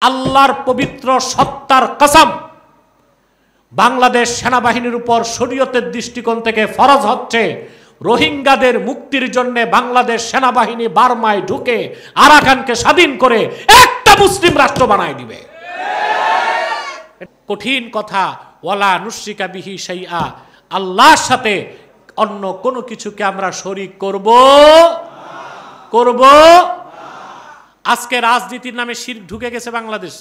আল্লাহর পবিত্র সত্তার কসম, বাংলাদেশ সেনাবাহিনীর উপর শরীয়তের দৃষ্টিকোণ থেকে ফরজ হচ্ছে রোহিঙ্গাদের মুক্তির জন্য বাংলাদেশ সেনাবাহিনী বার্মায় ঢুকে আরাকানকে স্বাধীন করে একটা মুসলিম রাষ্ট্র বানায় দিবে। কঠিন কথা, ওয়ালা নুশরিকা বিহি শাইআ, আল্লাহর সাথে অন্য কোনো কিছুকে আমরা শরীক করব। আজকে রাজনীতির নামে শিরক ঢুকে গেছে বাংলাদেশ।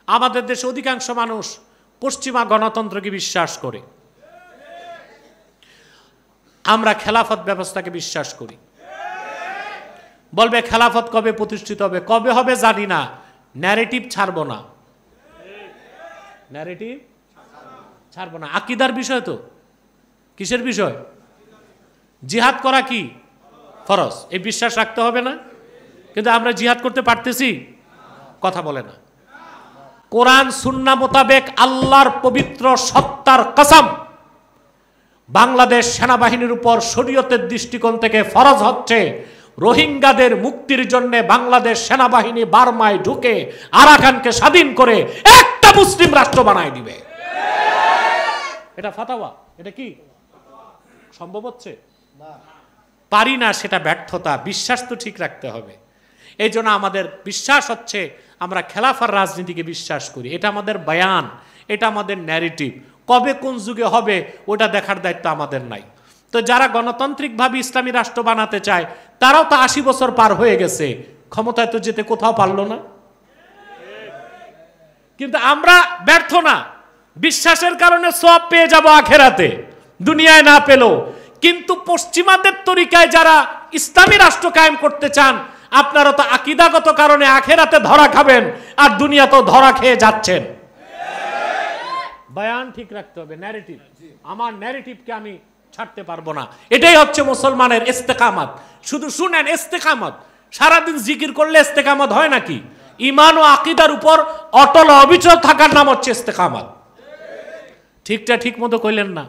আমাদের দেশে অধিকাংশ মানুষ পশ্চিমা গণতন্ত্রকে বিশ্বাস করে, আমরা খেলাফত ব্যবস্থাকে বিশ্বাস করি। বলবে খেলাফত কবে প্রতিষ্ঠিত হবে, কবে হবে জানি না, ন্যারেটিভ ছাড়বো না, ন্যারেটিভ ছাড়বো না। আকীদার বিষয় তো, কিসের বিষয়? জিহাদ করা কি ফরজ, এই বিশ্বাস রাখতে হবে না? কিন্তু আমরা জিহাদ করতে পারতেছি? কথা বলে না। কোরআন সুন্নাহ মোতাবেক আল্লাহর পবিত্র সত্তার কসম, বাংলাদেশ সেনাবাহিনীর উপর শরীয়তের দৃষ্টিকোণ থেকে ফরজ হচ্ছে রোহিঙ্গাদের মুক্তির জন্য বাংলাদেশ সেনাবাহিনী বার্মায় ঢুকে আরাকানকে স্বাধীন করে একটা মুসলিম রাষ্ট্র বানায় দিবে। এটা ফাতাওয়া, এটা কি সম্ভব হচ্ছে? পারি না, সেটা ব্যর্থতা। বিশ্বাস তো ঠিক রাখতে হবে। এই জন্য আমাদের বিশ্বাস হচ্ছে আমরা খেলাফার রাজনীতিকে বিশ্বাস করি। এটা আমাদের বয়ান, এটা আমাদের ন্যারেটিভ। কবে কোন যুগে হবে ওটা দেখার দায়িত্ব আমাদের নাই। তো যারা গণতান্ত্রিকভাবে ইসলামী রাষ্ট্র বানাতে চায় তারাও তো 80 বছর পার হয়ে গেছে, ক্ষমতায় তো যেতে কোথাও পারলো না। কিন্তু আমরা ব্যর্থ না, বিশ্বাসের কারণে সওয়াব পেয়ে যাব আখেরাতে, দুনিয়ায় না পেলেও। কিন্তু পশ্চিমাদের তরিকায় যারা ইসলামী রাষ্ট্র কায়েম করতে চান, আপনারা তো আকীদাগত কারণে আখেরাতে ধরা খাবেন আর দুনিয়াতেও ধরা খেয়ে যাচ্ছেন। বয়ান ঠিক রাখতে হবে, ন্যারেটিভ। আমার ন্যারেটিভকে আমি ছাড়তে পারবো না। এটাই হচ্ছে মুসলমানের ইস্তেকামত। শুধু শুনেন, ইস্তেকামত সারাদিন জিকির করলে ইস্তেকামত হয় নাকি? ঈমান ও আকীদার উপর অটল অবিচল থাকার নাম হচ্ছে ইস্তেকামত। ঠিকটা ঠিক মতো কইলেন না?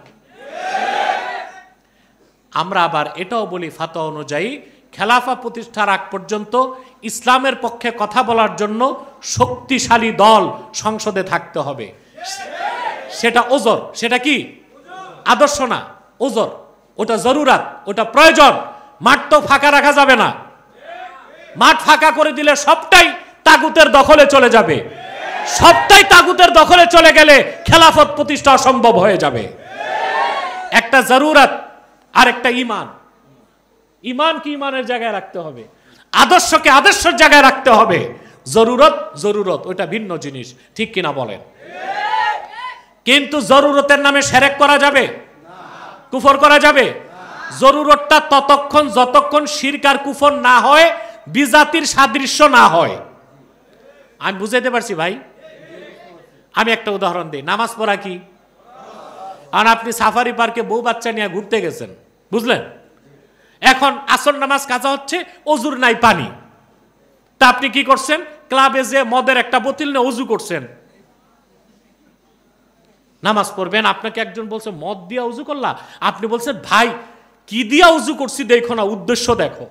আমরা আবার এটাও বলি, ফাতোয়া অনুযায়ী খেলাফা প্রতিষ্ঠার আগ পর্যন্ত ইসলামের পক্ষে কথা বলার জন্য শক্তিশালী দল সংসদে থাকতে হবে। সেটা ওজর, সেটা কি আদর্শ না, ওজর, ওটা জরুরাত, ওটা প্রয়োজন। মাঠ তো ফাঁকা রাখা যাবে না। মাঠ ফাঁকা করে দিলে সবটাই তাগুতের দখলে চলে যাবে। সবটাই তাগুতের দখলে চলে গেলে খেলাফত প্রতিষ্ঠা অসম্ভব হয়ে যাবে। একটা জরুরাত আর একটা ঈমান। ঈমানকে ঈমানের জায়গায় রাখতে হবে, আদর্শকে আদর্শের জায়গায় রাখতে হবে। জরুরত ওটা ভিন্ন জিনিস, ঠিক কিনা বলেন? কিন্তু জরুরতের নামে শিরক করা যাবে, কুফর করা যাবে। জরুরতটা ততক্ষণ যতক্ষণ শিরক আর কুফর না হয়, বিজাতির সাদৃশ্য না হয়। আমি বুঝাইতে পারছি ভাই? আমি একটা উদাহরণ দিই। নামাজ পড়া কি? আর আপনি সাফারি পার্কে বউ বাচ্চা নিয়ে ঘুরতে গেছেন, বুঝলেন? এখন আসর নামাজ কাজা হচ্ছে, অজুর নাই পানি। তা আপনি কি করছেন? ক্লাবে যে মদের একটা বোতল নিয়ে অজু করছেন, নামাজ পড়বেন। আপনাকে একজন বলছে মদ দিয়া উজু করলা, আপনি বলছেন ভাই কি দিয়া উজু করছি দেখো না, উদ্দেশ্য দেখো।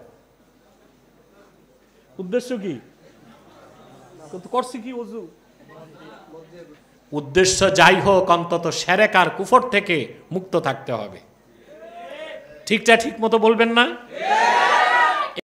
উদ্দেশ্য কি করছি, কি উজু? উদ্দেশ্য যাই হোক, অন্তত শিরক আর কুফর থেকে মুক্ত থাকতে হবে। ঠিকটা ঠিক মতো বলবেন না?